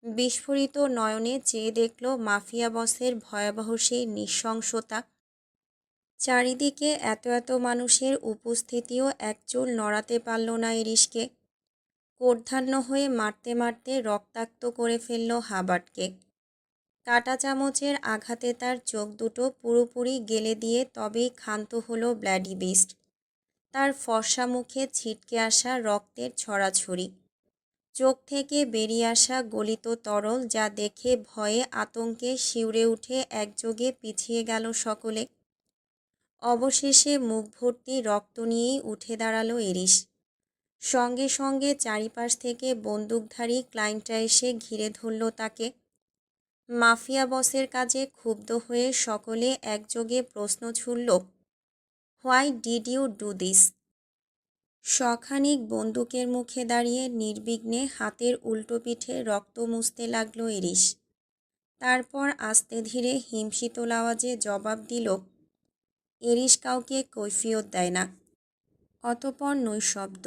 বিস্ফোরিত নয়নে চেয়ে দেখল মাফিয়া বসের ভয়াবহ সেই নৃশংসতা। চারিদিকে এত এত মানুষের উপস্থিতিও একচুল নড়াতে পারল না এরিসকে। কর্ধান্য হয়ে মারতে মারতে রক্তাক্ত করে ফেলল হাবার্টকে। কাঁটা চামচের আঘাতে তার চোখ দুটো পুরোপুরি গেলে দিয়ে তবেই ক্ষান্ত হলো ব্ল্যাডি বিস্ট। তার ফর্সা মুখে ছিটকে আসা রক্তের ছড়াছড়ি, চোখ থেকে বেরিয়ে আসা গলিত তরল, যা দেখে ভয়ে আতঙ্কে শিউরে উঠে একযোগে পিছিয়ে গেল সকলে। অবশেষে মুখ ভর্তি রক্ত নিয়েই উঠে দাঁড়ালো এরিস। সঙ্গে সঙ্গে চারিপাশ থেকে বন্দুকধারী ক্লায়েন্টরা এসে ঘিরে ধরল তাকে। মাফিয়া বসের কাজে ক্ষুব্ধ হয়ে সকলে একযোগে প্রশ্ন ছুড়ল, why did you do this? শখানিক বন্দুকের মুখে দাঁড়িয়ে নির্বিঘ্নে হাতের উল্টো পিঠে রক্ত মুছতে লাগলো এরিস। তারপর আস্তে ধীরে হিমশীতল আওয়াজে জবাব দিল। এরিস কাউকে কৈফিয়ত দেয় না। অতঃপর নৈশব্দ।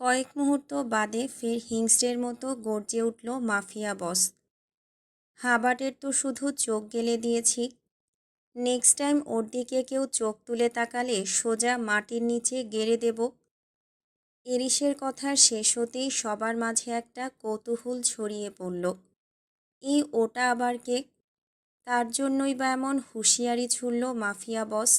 কয়েক মুহূর্ত বাদে ফের হিংস্রের মতো গর্জে উঠল মাফিয়া বস, হাবার্টের তো শুধু চোখ গেলে দিয়েছি। নেক্সট টাইম ওর দিকে কেউ চোখ তুলে তাকালে সোজা মাটির নিচে গেড়ে দেব। এরিসের কথা শেষ হতেই সবার মাঝে একটা কৌতূহল ছড়িয়ে পড়ল। এই ওটা আবার কে? তার জন্যই বা এমন হুঁশিয়ারি ছুড়ল মাফিয়া বস?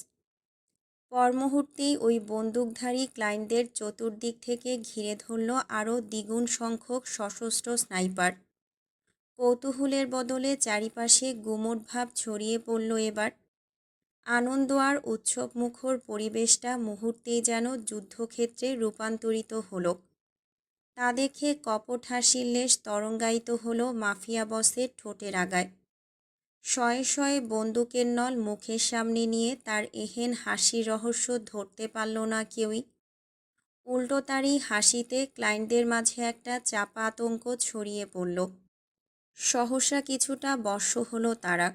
পরমুহূর্তেই ওই বন্দুকধারী ক্লায়েন্টদের চতুর্দিক থেকে ঘিরে ধরল আরও দ্বিগুণ সংখ্যক সশস্ত্র স্নাইপার। কৌতূহলের বদলে চারিপাশে গুমোট ভাব ছড়িয়ে পড়ল এবার। আনন্দ আর উৎসবমুখর পরিবেশটা মুহূর্তেই যেন যুদ্ধক্ষেত্রে রূপান্তরিত হলো। তা দেখে কপট হাসির লেশ তরঙ্গায়িত হলো মাফিয়া বসের ঠোঁটের আগায়। শয়ে শয়ে বন্দুকের নল মুখের সামনে নিয়ে তার এহেন হাসির রহস্য ধরতে পারল না কেউই। উল্টো তারই হাসিতে ক্লায়েন্টদের মাঝে একটা চাপা আতঙ্ক ছড়িয়ে পড়ল। সহসা কিছুটা বশ হলো তারা।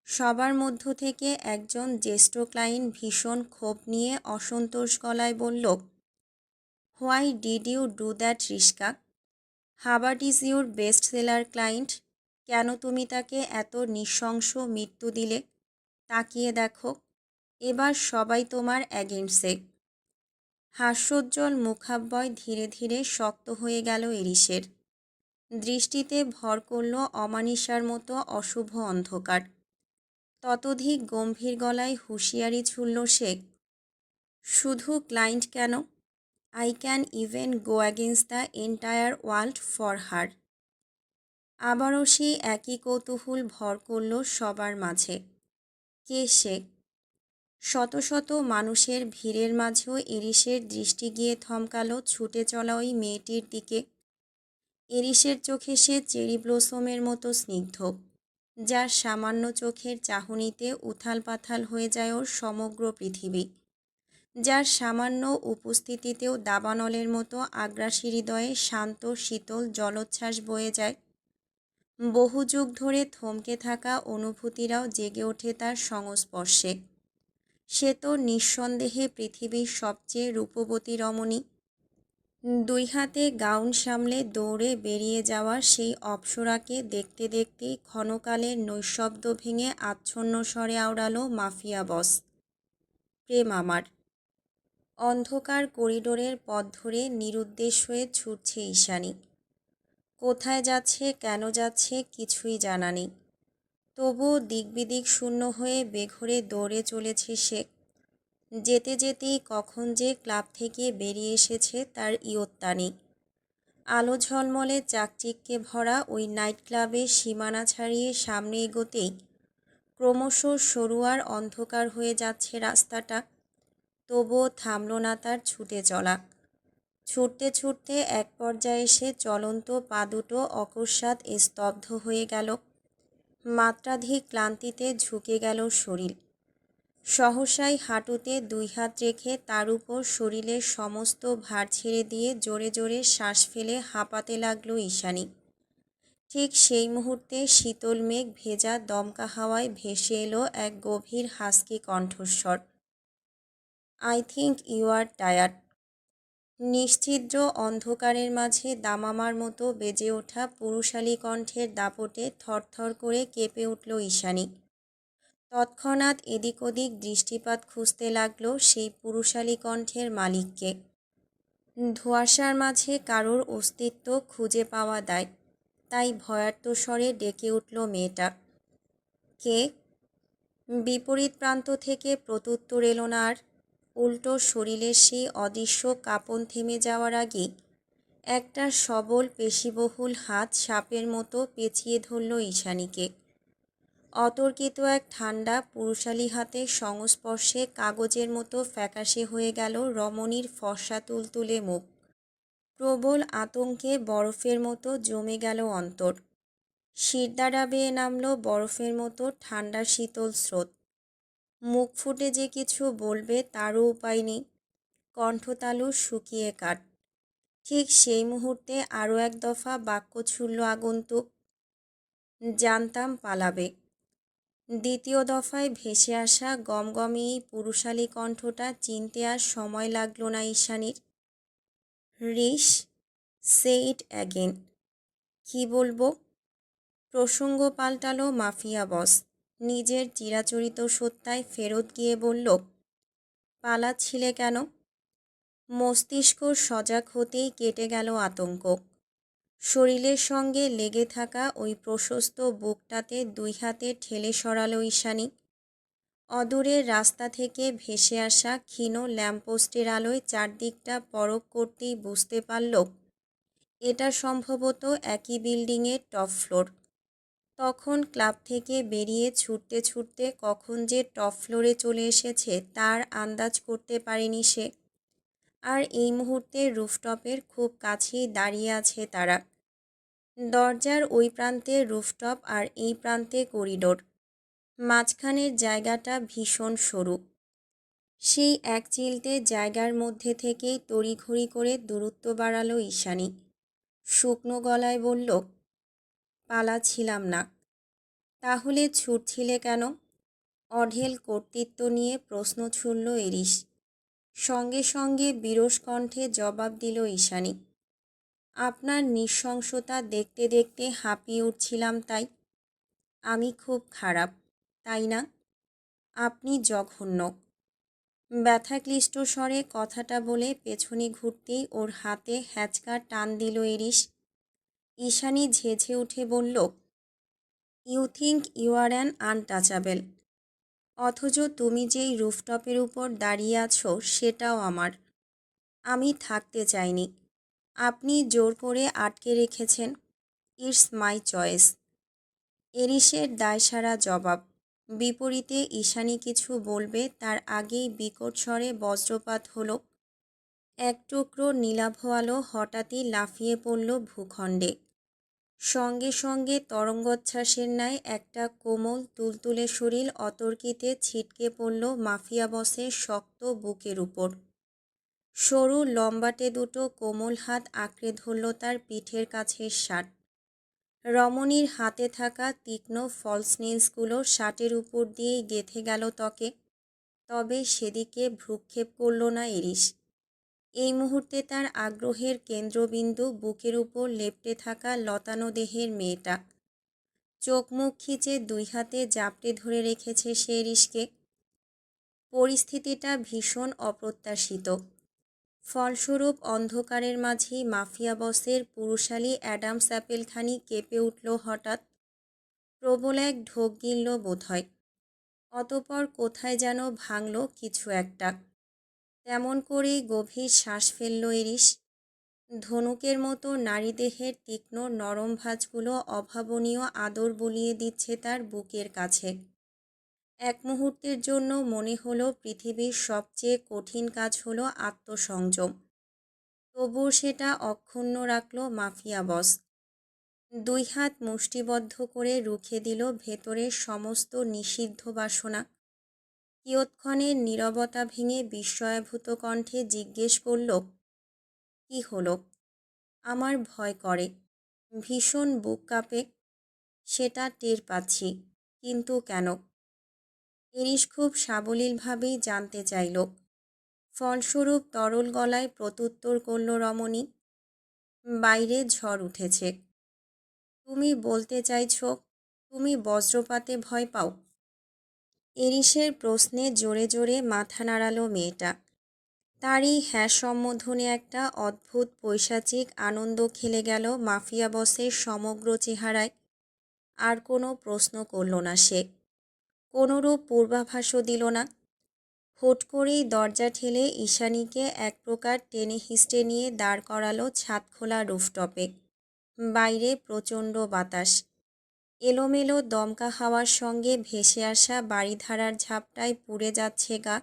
সবার মধ্য থেকে একজন জ্যেষ্ঠ ক্লায়েন্ট ভীষণ ক্ষোভ নিয়ে অসন্তোষ গলায় বলল, why did you do that risk? Hubert is your best seller client. কেন তুমি তাকে এত নৃশংস মৃত্যু দিলে? তাকিয়ে দেখো, এবার সবাই তোমার অ্যাগেন্সে। হাস্যোজ্জ্বল মুখাব্যয় ধীরে ধীরে শক্ত হয়ে গেল এরিসের। দৃষ্টিতে ভর করল অমানিসার মতো অশুভ অন্ধকার। ততোধিক গম্ভীর গলায় হুঁশিয়ারি ছুড়ল সে, শুধু ক্লায়েন্ট কেন, I can even go against the entire world for her. আবারও সেই একই কৌতূহল ভর করল সবার মাঝে। কে সে? শত শত মানুষের ভিড়ের মাঝেও এরিসের দৃষ্টি গিয়ে থমকালো ছুটে চলা ওই মেয়েটির দিকে। এরিসের চোখে সে চেরি ব্লসমের মতো স্নিগ্ধ, যার সামান্য চোখের চাহনিতে উথাল পাথাল হয়ে যায় ওর সমগ্র পৃথিবী, যার সামান্য উপস্থিতিতেও দাবানলের মতো আগ্রাসী হৃদয়ে শান্ত শীতল জলোচ্ছ্বাস বয়ে যায়। বহু যুগ ধরে থমকে থাকা অনুভূতিরাও জেগে ওঠে তার সংস্পর্শে। সে তো নিঃসন্দেহে পৃথিবীর সবচেয়ে রূপবতী রমণী। দুই হাতে গাউন সামলে দৌড়ে বেরিয়ে যাওয়া সেই অপ্সরাকে দেখতে দেখতেই ক্ষণকালের নৈঃশব্দ ভেঙে আচ্ছন্ন স্বরে আওড়ালো মাফিয়া বস, প্রেম আমার। অন্ধকার করিডোরের পথ ধরে নিরুদ্দেশ হয়ে ছুটছে ঈশানী। কোথায় যাচ্ছে, কেন যাচ্ছে কিছুই জানা নেই। তবুও দিকবিদিক শূন্য হয়ে বেঘোরে দৌড়ে চলেছে সে। যেতে যেতেই কখন যে ক্লাব থেকে বেরিয়ে এসেছে তার ইয়ত্তা নেই। আলো ঝলমলে চাকচিক্যে ভরা ওই নাইট ক্লাবের সীমানা ছাড়িয়ে সামনে এগোতেই ক্রমশ সরু আর অন্ধকার হয়ে যাচ্ছে রাস্তাটা। তবুও থামল না তার ছুটে চলা। ছুটতে ছুটতে এক পর্যায়ে এসে চলন্ত পা দুটো অকস্মাৎ স্তব্ধ হয়ে গেল। মাত্রাধিক ক্লান্তিতে ঝুঁকে গেল শরীর। সহসাই হাঁটুতে দুই হাত রেখে তার উপর শরীরের সমস্ত ভার ছেড়ে দিয়ে জোরে জোরে শ্বাস ফেলে হাঁপাতে লাগল ঈশানী। ঠিক সেই মুহূর্তে শীতল মেঘ ভেজা দমকা হাওয়ায় ভেসে এলো এক গভীর হাস্কি কণ্ঠস্বর, I think you are tired. নিশ্ছিদ্র অন্ধকারের মাঝে দামামার মতো বেজে ওঠা পুরুষালী কণ্ঠের দাপটে থরথর করে কেঁপে উঠল ঈশানী। তৎক্ষণাৎ এদিক ওদিক দৃষ্টিপাত খুঁজতে লাগলো সেই পুরুষালী কণ্ঠের মালিককে। ধোঁয়াশার মাঝে কারোর অস্তিত্ব খুঁজে পাওয়া দায়, তাই ভয়ার্ত স্বরে ডেকে উঠল মেয়েটা, কে? বিপরীত প্রান্ত থেকে প্রত্যুত্তর এলো না আর। উল্টো শরীরের সেই অদৃশ্য কাঁপন থেমে যাওয়ার আগেই একটা সবল পেশিবহুল হাত সাপের মতো পেঁচিয়ে ধরল ঈশানীকে। অতর্কিত এক ঠান্ডা পুরুষালী হাতের সংস্পর্শে কাগজের মতো ফ্যাকাশে হয়ে গেল রমণীর ফর্সা তুলতুলে মুখ। প্রবল আতঙ্কে বরফের মতো জমে গেল অন্তর। শিরদাঁড়া বেয়ে নামল বরফের মতো ঠান্ডা শীতল স্রোত। মুখ ফুটে যে কিছু বলবে তারও উপায় নেই। কণ্ঠতালু শুকিয়ে কাঠ। ঠিক সেই মুহূর্তে আরও এক দফা বাক্য ছুড়ল আগন্তুক, জানতাম পালাবে। দ্বিতীয় দফায় ভেসে আসা গমগমে এই পুরুষালী কণ্ঠটা চিনতে আর সময় লাগল না ঈশানীর। রিস, সে ইট অ্যাগেন। কী বলবো? প্রসঙ্গ পাল্টালো মাফিয়া বস। নিজের চিরাচরিত সত্তায় ফেরত গিয়ে বলল, পালাচ্ছিলে কেন? মস্তিষ্ক সজাগ হতেই কেটে গেল আতঙ্ক। শরীরের সঙ্গে লেগে থাকা ওই প্রশস্ত বুকটাতে দুই হাতে ঠেলে সরালো ঈশানী। অদূরের রাস্তা থেকে ভেসে আসা ক্ষীণ ল্যাম্পপোস্টের আলোয় চারদিকটা পরখ করতেই বুঝতে পারল এটা সম্ভবত একই বিল্ডিংয়ের টপ ফ্লোর। তখন ক্লাব থেকে বেরিয়ে ছুটতে ছুটতে কখন যে টপ ফ্লোরে চলে এসেছে তার আন্দাজ করতে পারেনি সে। আর এই মুহূর্তে রুফটপের খুব কাছেই দাঁড়িয়ে আছে তারা। দরজার ওই প্রান্তে রুফটপ আর এই প্রান্তে করিডোর। মাঝখানের জায়গাটা ভীষণ সরু। সেই এক চিলতে জায়গার মধ্যে থেকেই তড়িঘড়ি করে দূরত্ব বাড়ালো ঈশানী। শুকনো গলায় বলল, পালাচ্ছিলাম না। তাহলে ছুটছিলে কেন? অঢেল কর্তৃত্ব নিয়ে প্রশ্ন ছুড়ল এরিস। সঙ্গে সঙ্গে বিরস কণ্ঠে জবাব দিল ঈশানী, আপনার নৃশংসতা দেখতে দেখতে হাঁপিয়ে উঠছিলাম তাই। আমি খুব খারাপ, তাই না? আপনি জঘন্য। ব্যথাক্লিষ্ট স্বরে কথাটা বলে পেছনে ঘুরতেই ওর হাতে হ্যাঁচকা টান দিল এরিস। ঈশানী ঝেঁঝে উঠে বলল, you think you are an untouchable. অথচ তুমি যেই রুফটপের উপর দাঁড়িয়ে আছো সেটাও আমার। আমি থাকতে চাইনি, আপনি জোর করে আটকে রেখেছেন। It's my choice. এরিসের দায়সারা জবাব। বিপরীতে ঈশানী কিছু বলবে তার আগেই বিকট স্বরে বজ্রপাত হলো। এক টুকরো নীলাভ আলো হঠাৎই লাফিয়ে পড়ল ভূখণ্ডে। সঙ্গে সঙ্গে তরঙ্গোচ্ছ্বাসের ন্যায় একটা কোমল তুলতুলে শরীর অতর্কিতে ছিটকে পড়ল মাফিয়া বসের শক্ত বুকের উপর। সরু লম্বাটে দুটো কোমল হাত আঁকড়ে ধরল তার পিঠের কাছের শার্ট। রমণীর হাতে থাকা তীক্ষ্ণ ফলস নেলসগুলো শার্টের উপর দিয়েই গেঁথে গেল ত্বকে। তবে সেদিকে ভ্রুক্ষেপ করল না এরিস। এই মুহূর্তে তার আগ্রহের কেন্দ্রবিন্দু বুকের উপর লেপ্টে থাকা লতানো দেহের মেয়েটা। চোখ মুখ খিচে দুই হাতে জাপটে ধরে রেখেছে সে এরিসকে। পরিস্থিতিটা ভীষণ অপ্রত্যাশিত। ফলস্বরূপ অন্ধকারের মাঝেই মাফিয়া বসের পুরুষালী অ্যাডামস অ্যাপেলখানি কেঁপে উঠল হঠাৎ। প্রবল এক ঢোক গিলল বোধহয়। অতপর কোথায় যেন ভাঙল কিছু একটা। তেমন করেই গভীর শ্বাস ফেলল এরিস। ধনুকের মতো নারীদেহের তীক্ষ্ণ নরম ভাঁজগুলো অভাবনীয় আদর বুলিয়ে দিচ্ছে তার বুকের কাছে। এক মুহূর্তের জন্য মনে হলো পৃথিবীর সবচেয়ে কঠিন কাজ হলো আত্মসংযম। তবুও সেটা অক্ষুণ্ণ রাখল মাফিয়া বস। দুই হাত মুষ্টিবদ্ধ করে রুখে দিল ভেতরের সমস্ত নিষিদ্ধ বাসনা। কিয়ৎক্ষণের নীরবতা ভেঙে বিস্ময়াভূত কণ্ঠে জিজ্ঞেস করল, কি হলো? আমার ভয় করে, ভীষণ বুক কাঁপে। সেটা টের পাচ্ছি, কিন্তু কেন? এরিস খুব সাবলীলভাবেই জানতে চাইল। ফলস্বরূপ তরল গলায় প্রত্যুত্তর করল রমণী, বাইরে ঝড় উঠেছে। তুমি বলতে চাইছ তুমি বজ্রপাতে ভয় পাও? এরিসের প্রশ্নে জোরে জোরে মাথা নাড়াল মেয়েটা। তারই হ্যাঁ সম্বোধনে একটা অদ্ভুত পৈশাচিক আনন্দ খেলে গেল মাফিয়া বসের সমগ্র চেহারায়। আর কোনো প্রশ্ন করল না সে, কোনোরূপ পূর্বাভাসও দিল না। হুট করেই দরজা ঠেলে ঈশানীকে এক প্রকার টেনে হিঁচড়ে নিয়ে দাঁড় করালো ছাদখোলা রুফটপে। বাইরে প্রচণ্ড বাতাস। এলোমেলো দমকা হাওয়ার সঙ্গে ভেসে আসা বাড়িধারার ঝাপটায় পুড়ে যাচ্ছে গা।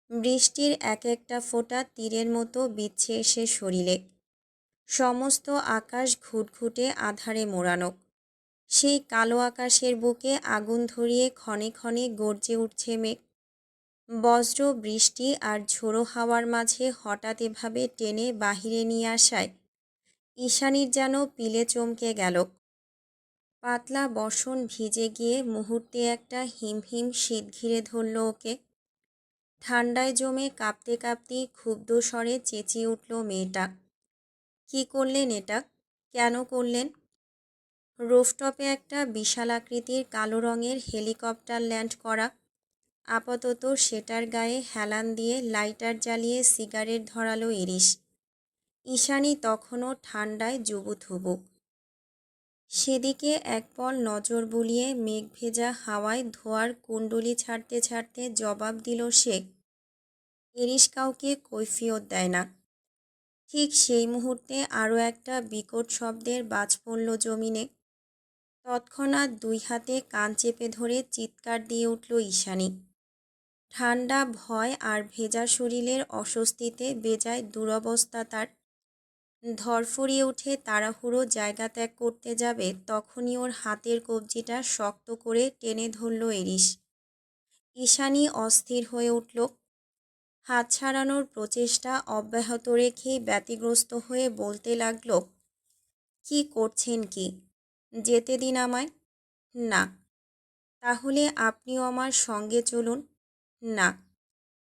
বৃষ্টির এক একটা ফোঁটা তীরের মতো বিচ্ছে এসে শরীরে। সমস্ত আকাশ ঘুটঘুটে আঁধারে মোড়ানো। সেই কালো আকাশের বুকে আগুন ধরিয়ে ক্ষণে ক্ষণে গর্জে উঠছে মেঘ। বজ্র বৃষ্টি আর ঝোড়ো হাওয়ার মাঝে হঠাৎ এভাবে টেনে বাহিরে নিয়ে আসায় ঈশানীর যেন পিলে চমকে গেল। পাতলা বসন ভিজে গিয়ে মুহূর্তে একটা হিমহিম শীত ঘিরে ধরল ওকে। ঠান্ডায় জমে কাঁপতে কাঁপতেই ক্ষুব্ধ স্বরে চেঁচিয়ে উঠল মেয়েটা, কি করলেন এটা? কেন করলেন? রুফটপে একটা বিশালাকৃতির কালো রঙের হেলিকপ্টার ল্যান্ড করা। আপাতত সেটার গায়ে হেলান দিয়ে লাইটার জ্বালিয়ে সিগারেট ধরালো এরিস। ঈশানী তখনও ঠান্ডায় জুবুথুবু। সেদিকে একপল নজর বুলিয়ে মেঘ ভেজা হাওয়ায় ধোঁয়ার কুণ্ডলি ছাড়তে ছাড়তে জবাব দিল সে। এরিস কাউকে কৈফিয়ত দেয় না। ঠিক সেই মুহূর্তে আরও একটা বিকট শব্দের বাজ পড়ল জমিনে। তৎক্ষণাৎ দুই হাতে কান চেপে ধরে চিৎকার দিয়ে উঠল ঈশানী। ঠান্ডা, ভয় আর ভেজা শরীরের অস্বস্তিতে বেজায় দুরবস্থা তার। ধরফরিয়ে উঠে তাড়াহুড়ো জায়গা ত্যাগ করতে যাবে তখনই ওর হাতের কবজিটা শক্ত করে টেনে ধরল এরিস। ঈশানী অস্থির হয়ে উঠল। হাত ছাড়ানোর প্রচেষ্টা অব্যাহত রেখেই ব্যতিগ্রস্ত হয়ে বলতে লাগল, কি করছেন কি? যেতে দিন আমায়। না। তাহলে আপনিও আমার সঙ্গে চলুন। না।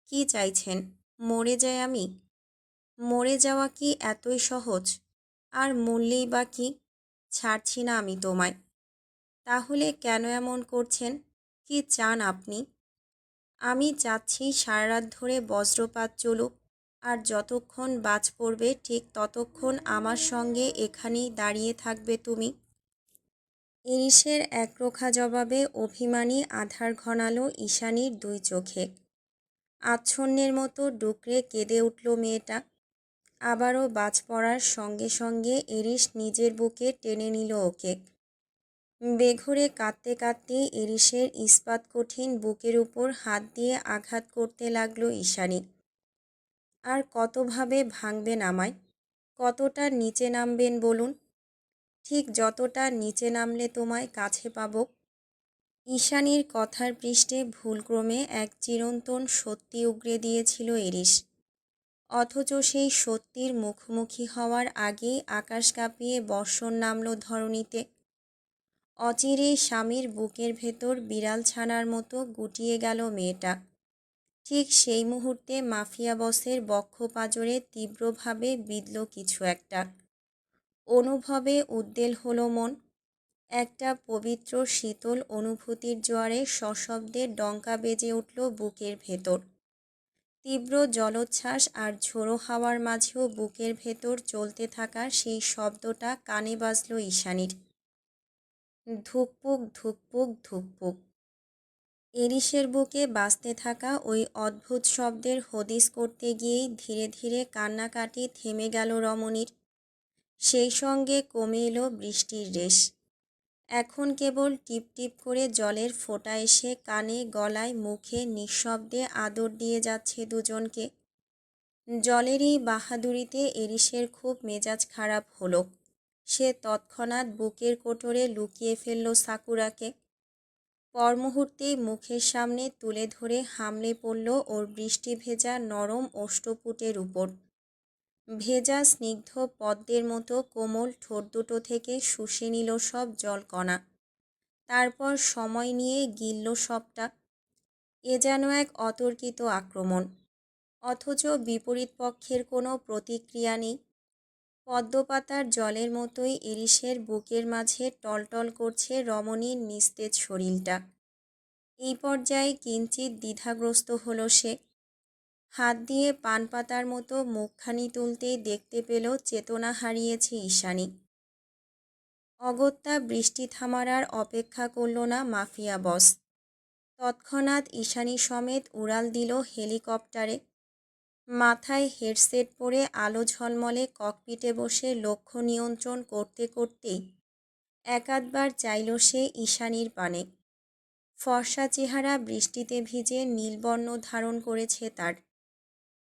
কি চাইছেন? মরে যাই আমি? মরে যাওয়া কি এতই সহজ? আর মরলেই বা কি, ছাড়ছি না আমি তোমায়। তাহলে কেন এমন করছেন? কি চান আপনি? আমি চাচ্ছি সারা রাত ধরে বজ্রপাত চলুক, আর যতক্ষণ বাজ পড়বে ঠিক ততক্ষণ আমার সঙ্গে এখানেই দাঁড়িয়ে থাকবে তুমি। ইরিশের একরোখা জবাবে অভিমানী আধার ঘনালো ঈশানীর দুই চোখে। আচ্ছন্নের মতো ডুকরে কেঁদে উঠল মেয়েটা। আবারও বাজ পড়ার সঙ্গে সঙ্গে ইরিশ নিজের বুকে টেনে নিল ওকে। বেঘোরে কাঁদতে কাঁদতে ইরিশের ইস্পাত কঠিন বুকের উপর হাত দিয়ে আঘাত করতে লাগলো ঈশানী। আর কতভাবে ভাঙবেন আমায়? কতটা নিচে নামবেন বলুন? ঠিক যতটা নিচে নামলে তোমায় কাছে পাব। ঈশানীর কথার পৃষ্ঠে ভুলক্রমে এক চিরন্তন সত্যি উগরে দিয়েছিল ইরিশ। অথচ সেই সত্যির মুখোমুখি হওয়ার আগেই আকাশ কাঁপিয়ে বর্ষণ নামল ধরণীতে। অচিরেই স্বামীর বুকের ভেতর বিড়াল ছানার মতো গুটিয়ে গেল মেয়েটা। ঠিক সেই মুহূর্তে মাফিয়া বসের বক্ষপাজরে তীব্রভাবে বিঁধল কিছু একটা। অনুভবে উদ্বেল হলো মন। একটা পবিত্র শীতল অনুভূতির জোয়ারে সশব্দে ডঙ্কা বেজে উঠল বুকের ভেতর। তীব্র জলোচ্ছ্বাস আর ঝোড়ো হাওয়ার মাঝেও বুকের ভেতর চলতে থাকা সেই শব্দটা কানে বাজল ঈশানীর। ধুকপুক ধুকপুক ধুকপুক। ইরিশের বুকে বাজতে থাকা ওই অদ্ভুত শব্দের হদিস করতে গিয়েই ধীরে ধীরে কান্নাকাটি থেমে গেল রমণীর। সেই সঙ্গে কমে এলো বৃষ্টির রেশ। এখন কেবল টিপ টিপ করে জলের ফোঁটা এসে কানে গলায় মুখে নিঃশব্দে আদর দিয়ে যাচ্ছে দুজনকে। জলের এই বাহাদুরিতে ইরিশের খুব মেজাজ খারাপ হলো। সে তৎক্ষণাৎ বুকের কোটরে লুকিয়ে ফেলল সাকুরাকে। পর মুহূর্তেই মুখের সামনে তুলে ধরে হামলে পড়ল ওর বৃষ্টি ভেজা নরম ওষ্ঠপুটের উপর। ভেজা স্নিগ্ধ পদ্মের মতো কোমল ঠোঁট দুটো থেকে শুষে নিল সব জলকণা। তারপর সময় নিয়ে গিলল সবটা। এ যেন এক অতর্কিত আক্রমণ, অথচ বিপরীত পক্ষের কোনো প্রতিক্রিয়া নেই। পদ্মপাতার জলের মতোই ইরিশের বুকের মাঝে টলটল করছে রমণীর নিস্তেজ শরীরটা। এই পর্যায়ে কিঞ্চিত দ্বিধাগ্রস্ত হলো সে। হাত দিয়ে পান পাতার মতো মুখখানি তুলতেই দেখতে পেল চেতনা হারিয়েছে ঈশানী। অগত্যা বৃষ্টি থামার আর অপেক্ষা করল না মাফিয়া বস। তৎক্ষণাৎ ঈশানী সমেত উড়াল দিল হেলিকপ্টারে। মাথায় হেডসেট পরে আলো ঝলমলে ককপিটে বসে লক্ষ্য নিয়ন্ত্রণ করতে করতেই একাধবার চাইল সে ঈশানীর পানে। ফর্সা চেহারা বৃষ্টিতে ভিজে নীলবর্ণ ধারণ করেছে তার।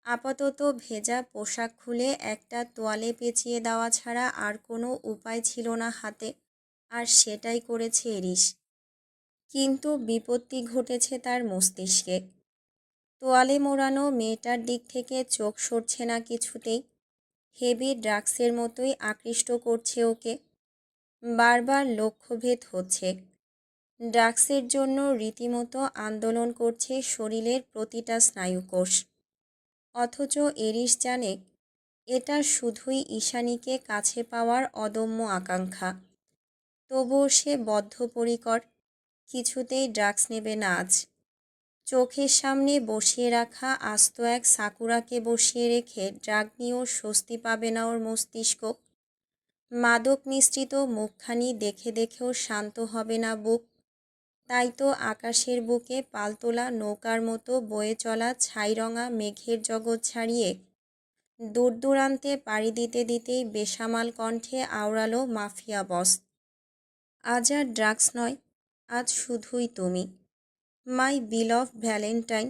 আপাতত ভেজা পোশাক খুলে একটা তোয়ালে পেঁচিয়ে দেওয়া ছাড়া আর কোনো উপায় ছিল না হাতে, আর সেটাই করেছে ইরিশ। কিন্তু বিপত্তি ঘটেছে তার মস্তিষ্কে। তোয়ালে মোড়ানো মেয়েটার দিক থেকে চোখ সরছে না কিছুতেই। হেভি ড্রাগসের মতোই আকৃষ্ট করছে ওকে। বারবার লক্ষ্যভেদ হচ্ছে। ড্রাগসের জন্য রীতিমতো আন্দোলন করছে শরীরের প্রতিটা স্নায়ুকোষ। অথচ ইরিশ জানে এটা শুধুই ঈশানীকে কাছে পাওয়ার অদম্য আকাঙ্ক্ষা। তবুও সে বদ্ধপরিকর, কিছুতেই ড্রাগস নেবে না আজ। চোখের সামনে বসিয়ে রাখা আস্ত এক সাকুরাকে বসিয়ে রেখে ড্রাগ নিয়েও স্বস্তি পাবে না ওর মস্তিষ্ক। মাদক মিশ্রিত মুখখানি দেখে দেখেও শান্ত হবে না বুক। তাই তো আকাশের বুকে পালতোলা নৌকার মতো বয়ে চলা ছাইরঙা মেঘের জগৎ ছাড়িয়ে দূর দূরান্তে পাড়ি দিতে দিতেই বেসামাল কণ্ঠে আওড়ালো মাফিয়া বস। আজ আর ড্রাগস নয়, আজ শুধুই তুমি। মাই বিলভ ভ্যালেন্টাইন,